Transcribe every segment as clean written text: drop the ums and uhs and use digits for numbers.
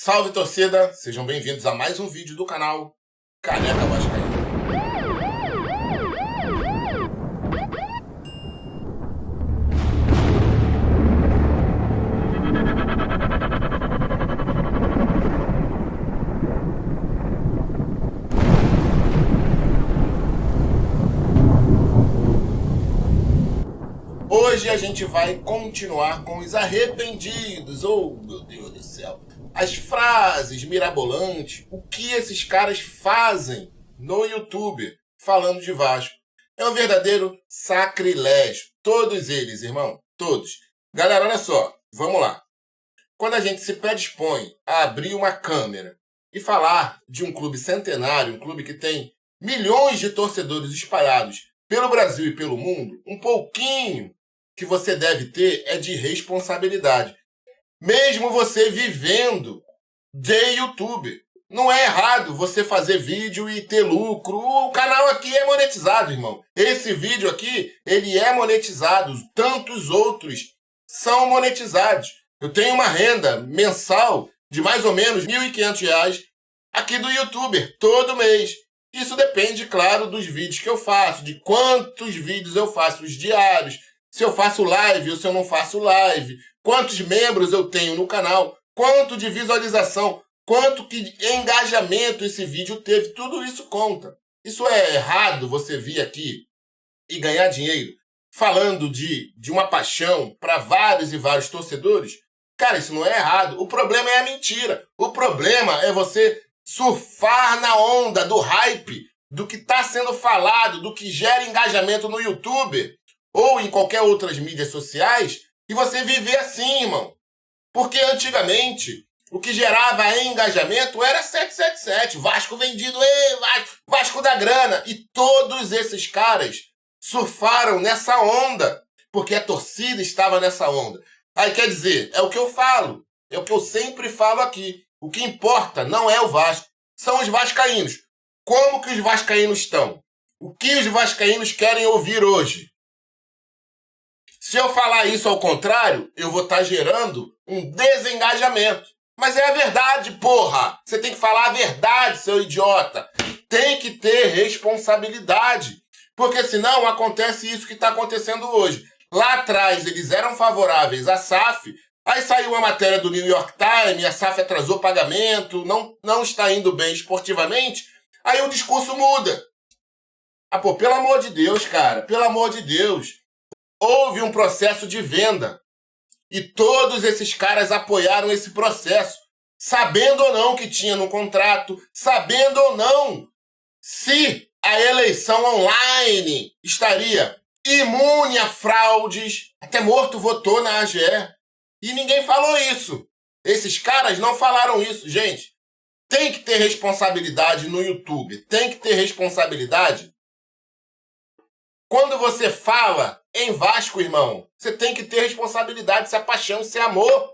Salve, torcida! Sejam bem-vindos a mais um vídeo do canal Caneca Vascaíno. Hoje a gente vai continuar com os arrependidos. Oh, meu Deus do céu! As frases mirabolantes, o que esses caras fazem no YouTube falando de Vasco. É um verdadeiro sacrilégio. Todos eles, irmão. Todos. Galera, olha só. Vamos lá. Quando a gente se predispõe a abrir uma câmera e falar de um clube centenário, um clube que tem milhões de torcedores espalhados pelo Brasil e pelo mundo, um pouquinho que você deve ter é de responsabilidade. Mesmo você vivendo de YouTube. Não é errado você fazer vídeo e ter lucro. O canal aqui é monetizado, irmão. Esse vídeo aqui, ele é monetizado. Tantos outros são monetizados. Eu tenho uma renda mensal de mais ou menos R$ 1.500 aqui do YouTuber, todo mês. Isso depende, claro, dos vídeos que eu faço, de quantos vídeos eu faço, os diários, se eu faço live ou se eu não faço live, quantos membros eu tenho no canal, quanto de visualização, quanto de engajamento esse vídeo teve, tudo isso conta. Isso é errado você vir aqui e ganhar dinheiro falando de uma paixão para vários e vários torcedores? Cara, isso não é errado. O problema é a mentira. O problema é você surfar na onda do hype, do que está sendo falado, do que gera engajamento no YouTube ou em qualquer outras mídias sociais, e você viver assim, irmão. Porque antigamente, o que gerava engajamento era 777, Vasco vendido, Vasco da grana. E todos esses caras surfaram nessa onda, porque a torcida estava nessa onda. Aí quer dizer, é o que eu falo, é o que eu sempre falo aqui. O que importa não é o Vasco, são os vascaínos. Como que os vascaínos estão? O que os vascaínos querem ouvir hoje? Se eu falar isso ao contrário, eu vou estar gerando um desengajamento. Mas é a verdade, porra! Você tem que falar a verdade, seu idiota! Tem que ter responsabilidade. Porque senão acontece isso que está acontecendo hoje. Lá atrás eles eram favoráveis à SAF, aí saiu a matéria do New York Times, a SAF atrasou o pagamento, não está indo bem esportivamente, aí o discurso muda. Ah, pô, pelo amor de Deus, cara, pelo amor de Deus. Houve um processo de venda e todos esses caras apoiaram esse processo, sabendo ou não que tinha no contrato, sabendo ou não se a eleição online estaria imune a fraudes. Até morto votou na AGE. E ninguém falou isso. Esses caras não falaram isso. Gente, tem que ter responsabilidade no YouTube. Tem que ter responsabilidade. Quando você fala em Vasco, irmão, você tem que ter responsabilidade, se é paixão, se é amor.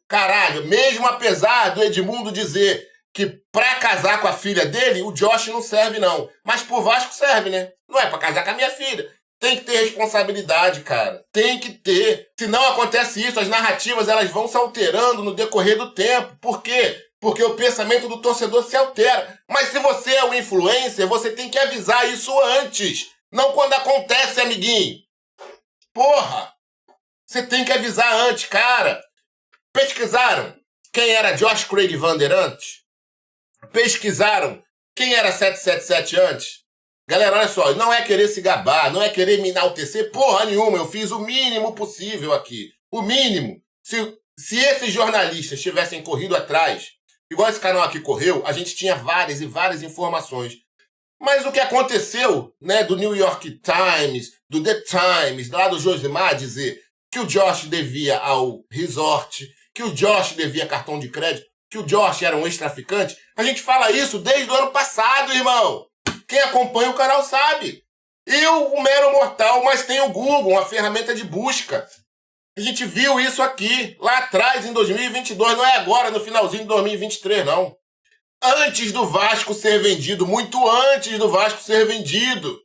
Caralho, mesmo apesar do Edmundo dizer que pra casar com a filha dele, o Josh não serve, não. Mas pro Vasco serve, né? Não é pra casar com a minha filha. Tem que ter responsabilidade, cara. Tem que ter. Se não acontece isso, as narrativas elas vão se alterando no decorrer do tempo. Por quê? Porque o pensamento do torcedor se altera. Mas se você é um influencer, você tem que avisar isso antes. Não quando acontece, amiguinho. Porra! Você tem que avisar antes, cara. Pesquisaram quem era Josh Craig Vander antes? Pesquisaram quem era 777 antes? Galera, olha só, não é querer se gabar, não é querer me enaltecer porra nenhuma. Eu fiz o mínimo possível aqui. O mínimo. Se esses jornalistas tivessem corrido atrás, igual esse canal aqui correu, a gente tinha várias e várias informações. Mas o que aconteceu, né, do New York Times, do The Times, lá do Josimar, dizer que o Josh devia ao resort, que o Josh devia cartão de crédito, que o Josh era um ex-traficante, a gente fala isso desde o ano passado, irmão. Quem acompanha o canal sabe. Eu, um mero mortal, mas tem o Google, uma ferramenta de busca. A gente viu isso aqui, lá atrás, em 2022, não é agora, no finalzinho de 2023, não. Antes do Vasco ser vendido, muito antes do Vasco ser vendido.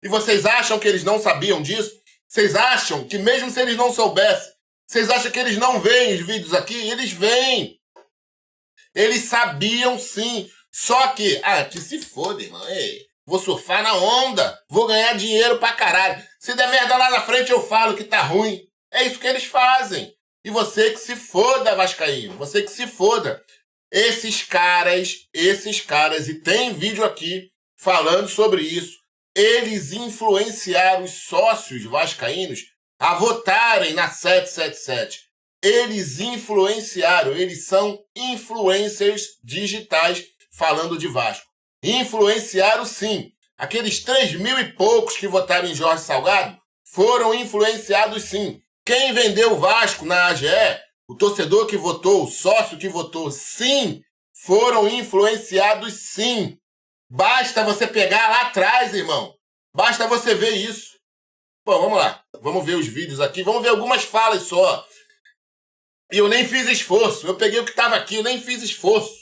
E vocês acham que eles não sabiam disso? Vocês acham que mesmo se eles não soubessem, vocês acham que eles não veem os vídeos aqui? Eles veem. Eles sabiam sim. Só que, que se foda, irmão. Ei, vou surfar na onda. Vou ganhar dinheiro pra caralho. Se der merda lá na frente, eu falo que tá ruim. É isso que eles fazem. E você que se foda, vascaíno. Você que se foda. Esses caras, e tem vídeo aqui falando sobre isso. Eles influenciaram os sócios vascaínos a votarem na 777. Eles influenciaram, eles são influencers digitais falando de Vasco. Influenciaram sim. Aqueles 3.000 e poucos que votaram em Jorge Salgado foram influenciados sim. Quem vendeu o Vasco na AGE, o torcedor que votou, o sócio que votou, sim, foram influenciados sim. Basta você pegar lá atrás, irmão. Basta você ver isso. Bom, vamos lá. Vamos ver os vídeos aqui. Vamos ver algumas falas só. E eu nem fiz esforço. Eu peguei o que estava aqui, eu nem fiz esforço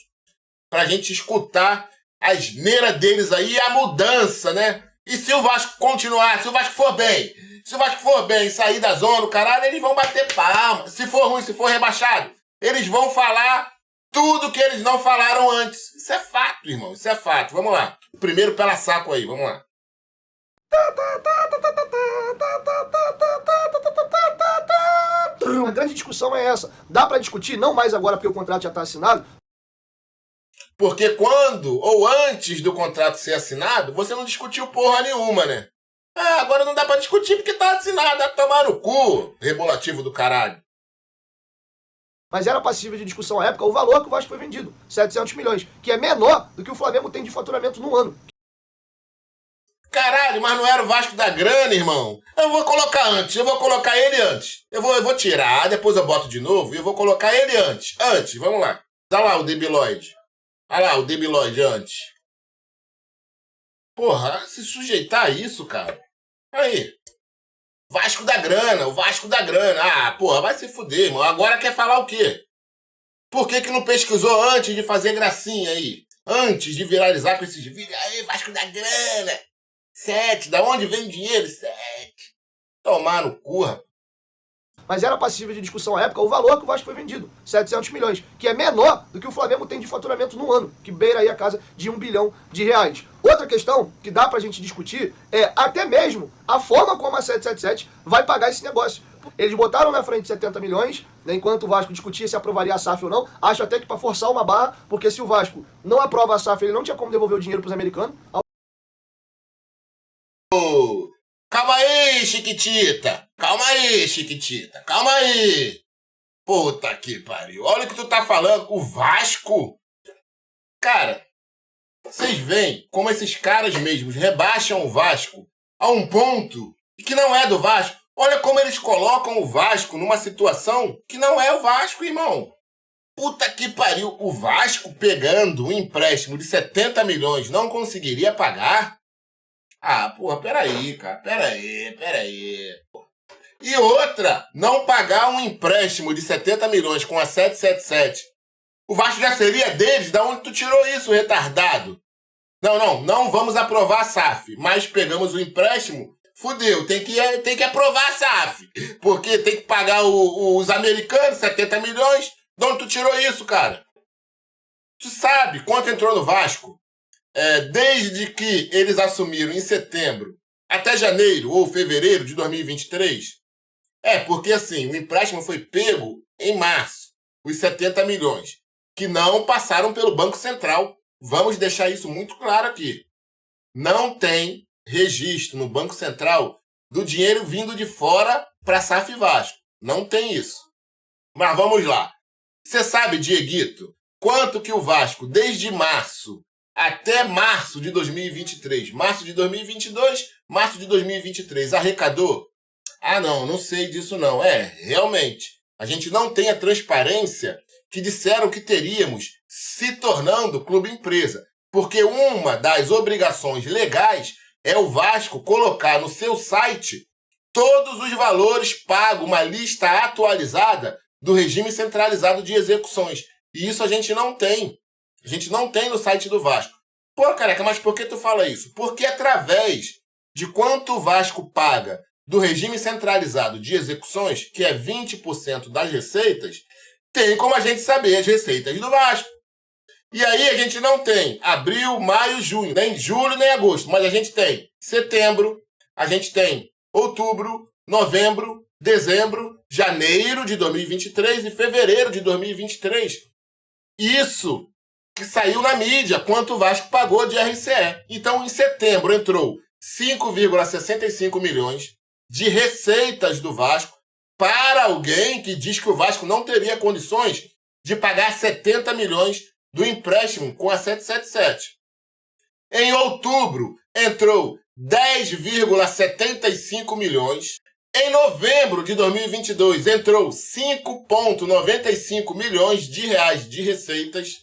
pra gente escutar a asneira deles aí e a mudança, né? E se o Vasco continuar, se o Vasco for bem, sair da zona, caralho, eles vão bater palma. Se for ruim, se for rebaixado, eles vão falar tudo que eles não falaram antes. Isso é fato, irmão, isso é fato. Vamos lá. Primeiro pela saco aí, vamos lá. A grande discussão é essa. Dá pra discutir, não mais agora porque o contrato já tá assinado. Porque quando ou antes do contrato ser assinado, você não discutiu porra nenhuma, né? Agora não dá pra discutir porque tá assinado. Dá pra tomar no cu, rebolativo do caralho. Mas era passível de discussão à época o valor que o Vasco foi vendido, 700 milhões, que é menor do que o Flamengo tem de faturamento no ano. Caralho, mas não era o Vasco da grana, irmão? Eu vou colocar antes, eu vou colocar ele antes. Eu vou tirar, depois eu boto de novo e eu vou colocar ele antes. Antes, vamos lá. Olha lá o debilóide. Olha lá o debilóide antes. Porra, se sujeitar a isso, cara. Aí. Vasco da grana, o Vasco da grana. Porra, vai se fuder, irmão. Agora quer falar o quê? Por que não pesquisou antes de fazer gracinha aí? Antes de viralizar com esses vídeos. Aí, Vasco da grana. 7, da onde vem o dinheiro? 7. Tomar no cu, rapaz. Mas era passível de discussão à época o valor que o Vasco foi vendido, 700 milhões, que é menor do que o Flamengo tem de faturamento no ano, que beira aí a casa de R$1 bilhão. Outra questão que dá pra gente discutir é até mesmo a forma como a 777 vai pagar esse negócio. Eles botaram na frente 70 milhões, né, enquanto o Vasco discutia se aprovaria a SAF ou não. Acho até que para forçar uma barra, porque se o Vasco não aprova a SAF, ele não tinha como devolver o dinheiro pros americanos. Calma aí, Chiquitita. Calma aí, Chiquitita. Calma aí. Puta que pariu. Olha o que tu tá falando. O Vasco? Cara, vocês veem como esses caras mesmos rebaixam o Vasco a um ponto que não é do Vasco. Olha como eles colocam o Vasco numa situação que não é o Vasco, irmão. Puta que pariu. O Vasco pegando um empréstimo de 70 milhões não conseguiria pagar? Porra, peraí, cara. Peraí. E outra, não pagar um empréstimo de 70 milhões com a 777. O Vasco já seria deles? Da onde tu tirou isso, retardado? Não vamos aprovar a SAF. Mas pegamos o empréstimo, fudeu, tem que aprovar a SAF. Porque tem que pagar os americanos 70 milhões. De onde tu tirou isso, cara? Tu sabe quanto entrou no Vasco? Desde que eles assumiram em setembro até janeiro ou fevereiro de 2023? Porque assim, o empréstimo foi pego em março, os 70 milhões, que não passaram pelo Banco Central. Vamos deixar isso muito claro aqui. Não tem registro no Banco Central do dinheiro vindo de fora para SAF Vasco. Não tem isso. Mas vamos lá. Você sabe, Dieguito, quanto que o Vasco, desde março até março de 2023, março de 2022, março de 2023, arrecadou? Não sei disso não. Realmente, a gente não tem a transparência que disseram que teríamos se tornando clube empresa. Porque uma das obrigações legais é o Vasco colocar no seu site todos os valores pagos, uma lista atualizada do regime centralizado de execuções. E isso a gente não tem. A gente não tem no site do Vasco. Pô, careca, mas por que tu fala isso? Porque através de quanto o Vasco paga do regime centralizado de execuções, que é 20% das receitas, tem como a gente saber as receitas do Vasco. E aí a gente não tem abril, maio, junho, nem julho, nem agosto, mas a gente tem setembro, a gente tem outubro, novembro, dezembro, janeiro de 2023 e fevereiro de 2023. Isso que saiu na mídia, quanto o Vasco pagou de RCE. Então, em setembro, entrou 5,65 milhões de receitas do Vasco para alguém que diz que o Vasco não teria condições de pagar 70 milhões do empréstimo com a 777. Em outubro, entrou 10,75 milhões. Em novembro de 2022, entrou 5,95 milhões de reais de receitas.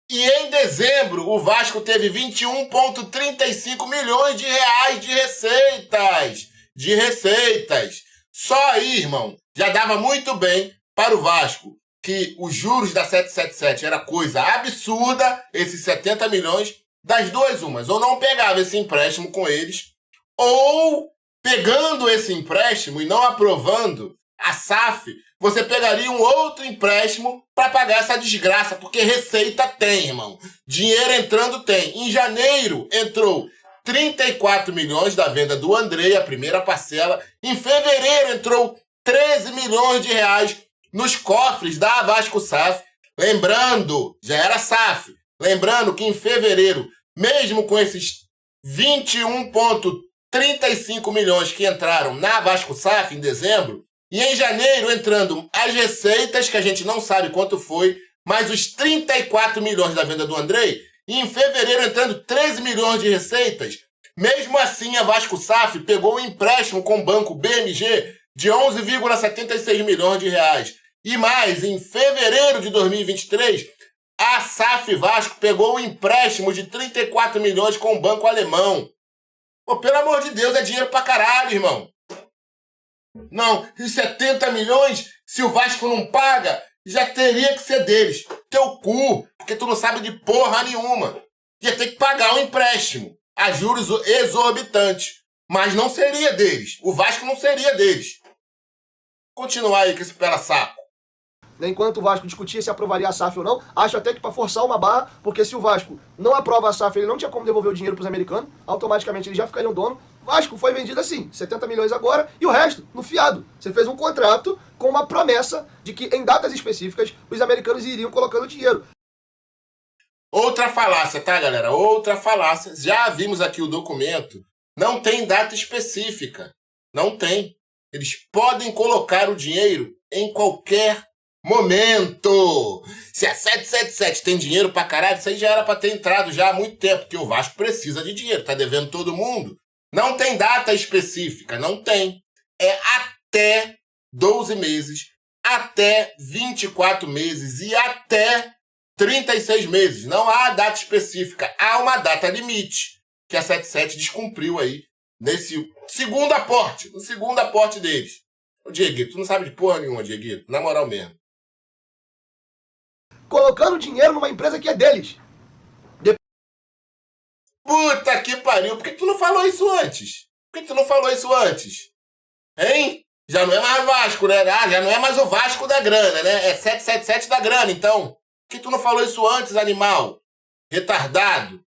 E em dezembro, o Vasco teve 21,35 milhões de reais de receitas. De receitas. Só aí, irmão, já dava muito bem para o Vasco que os juros da 777 era coisa absurda, esses 70 milhões, das duas umas. Ou não pegava esse empréstimo com eles, ou pegando esse empréstimo e não aprovando a SAF, você pegaria um outro empréstimo para pagar essa desgraça, porque receita tem, irmão. Dinheiro entrando tem. Em janeiro entrou 34 milhões da venda do Andrei, a primeira parcela. Em fevereiro entrou 13 milhões de reais nos cofres da Vasco SAF. Lembrando, já era SAF. Lembrando que em fevereiro, mesmo com esses 21,35 milhões que entraram na Vasco SAF em dezembro, e em janeiro entrando as receitas, que a gente não sabe quanto foi, mais os 34 milhões da venda do Andrei, e em fevereiro entrando 13 milhões de receitas, mesmo assim a Vasco SAF pegou um empréstimo com o banco BMG de 11,76 milhões de reais. E mais, em fevereiro de 2023, a SAF Vasco pegou um empréstimo de 34 milhões com o banco alemão. Pô, pelo amor de Deus, é dinheiro pra caralho, irmão. Não, e 70 milhões, se o Vasco não paga, já teria que ser deles. Teu cu, porque tu não sabe de porra nenhuma. Ia ter que pagar um empréstimo a juros exorbitantes. Mas não seria deles. O Vasco não seria deles. Continuar aí com esse pela-saco. Enquanto o Vasco discutia se aprovaria a SAF ou não, acho até que para forçar uma barra, porque se o Vasco não aprova a SAF, ele não tinha como devolver o dinheiro para os americanos, automaticamente eles já ficariam dono. Vasco foi vendido assim, 70 milhões agora, e o resto, no fiado. Você fez um contrato com uma promessa de que em datas específicas os americanos iriam colocando dinheiro. Outra falácia, tá, galera? Outra falácia. Já vimos aqui o documento. Não tem data específica. Não tem. Eles podem colocar o dinheiro em qualquer momento. Se a 777 tem dinheiro pra caralho, isso aí já era pra ter entrado já há muito tempo, porque o Vasco precisa de dinheiro, tá devendo todo mundo. Não tem data específica, não tem. É até 12 meses, até 24 meses e até 36 meses. Não há data específica, há uma data limite que a 77 descumpriu aí nesse segundo aporte, no segundo aporte deles. Ô, Dieguito, tu não sabe de porra nenhuma, Dieguito, na moral mesmo. Colocando dinheiro numa empresa que é deles. Puta que pariu, por que tu não falou isso antes? Por que tu não falou isso antes? Hein? Já não é mais Vasco, né? Ah, já não é mais o Vasco da grana, né? É 777 da grana, então. Por que tu não falou isso antes, animal? Retardado.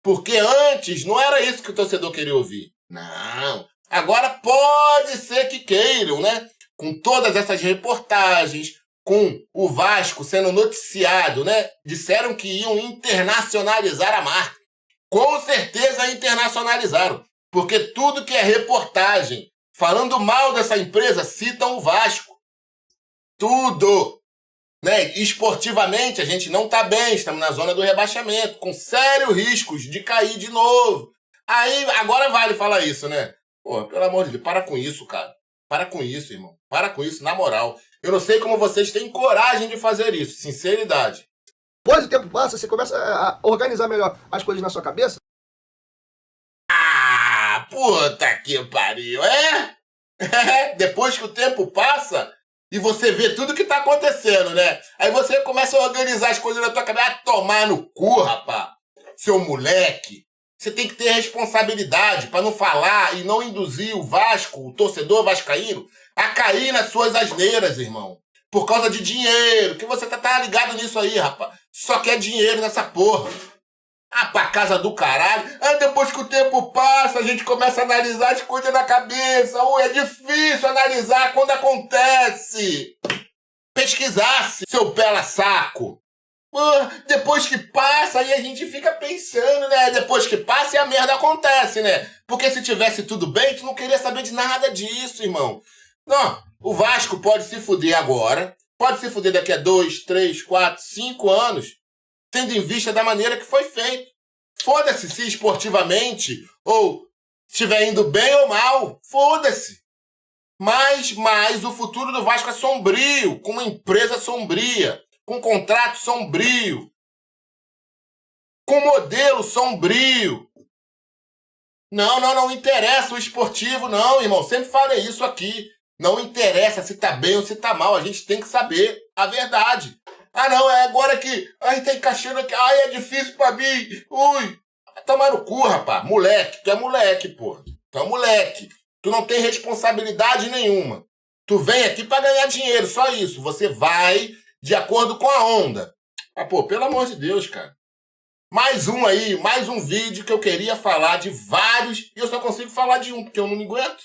Porque antes não era isso que o torcedor queria ouvir. Não. Agora pode ser que queiram, né? Com todas essas reportagens, com o Vasco sendo noticiado, né? Disseram que iam internacionalizar a marca. Com certeza internacionalizaram. Porque tudo que é reportagem falando mal dessa empresa citam o Vasco. Tudo. Né? Esportivamente a gente não tá bem, estamos na zona do rebaixamento, com sérios riscos de cair de novo. Aí, agora vale falar isso, né? Pô, pelo amor de Deus, para com isso, cara. Para com isso, irmão. Para com isso, na moral. Eu não sei como vocês têm coragem de fazer isso, sinceridade. Depois o tempo passa, você começa a organizar melhor as coisas na sua cabeça. Ah, puta que pariu, é? Depois que o tempo passa e você vê tudo que tá acontecendo, né? Aí você começa a organizar as coisas na tua cabeça. Ah, tomar no cu, rapá. Seu moleque. Você tem que ter responsabilidade para não falar e não induzir o Vasco, o torcedor vascaíno, a cair nas suas asneiras, irmão. Por causa de dinheiro. Que você tá ligado nisso aí, rapaz. só quer dinheiro nessa porra. Ah, pra casa do caralho. Ah, depois que o tempo passa, a gente começa a analisar as coisas na cabeça. É difícil analisar quando acontece. Pesquisasse, seu pela saco. Depois que passa, aí a gente fica pensando, né? Depois que passa e a merda acontece, né? Porque se tivesse tudo bem, tu não queria saber de nada disso, irmão. Não, o Vasco pode se fuder agora, pode se fuder daqui a 2, 3, 4, 5 anos, tendo em vista da maneira que foi feito. Foda-se se esportivamente ou estiver indo bem ou mal, foda-se. Mas o futuro do Vasco é sombrio, com uma empresa sombria, com um contrato sombrio, com um modelo sombrio. Não interessa o esportivo, não, irmão. Sempre falei isso aqui. Não interessa se tá bem ou se tá mal. A gente tem que saber a verdade. Ah, não, é agora que... Ai, tá encaixando aqui. Ai, é difícil pra mim. Ui. Vai tomar no cu, rapaz. Moleque. Tu é moleque, porra. Tu é moleque. Tu não tem responsabilidade nenhuma. Tu vem aqui pra ganhar dinheiro, só isso. Você vai de acordo com a onda. Ah, pô, pelo amor de Deus, cara. Mais um vídeo que eu queria falar de vários, e eu só consigo falar de um, porque eu não me aguento.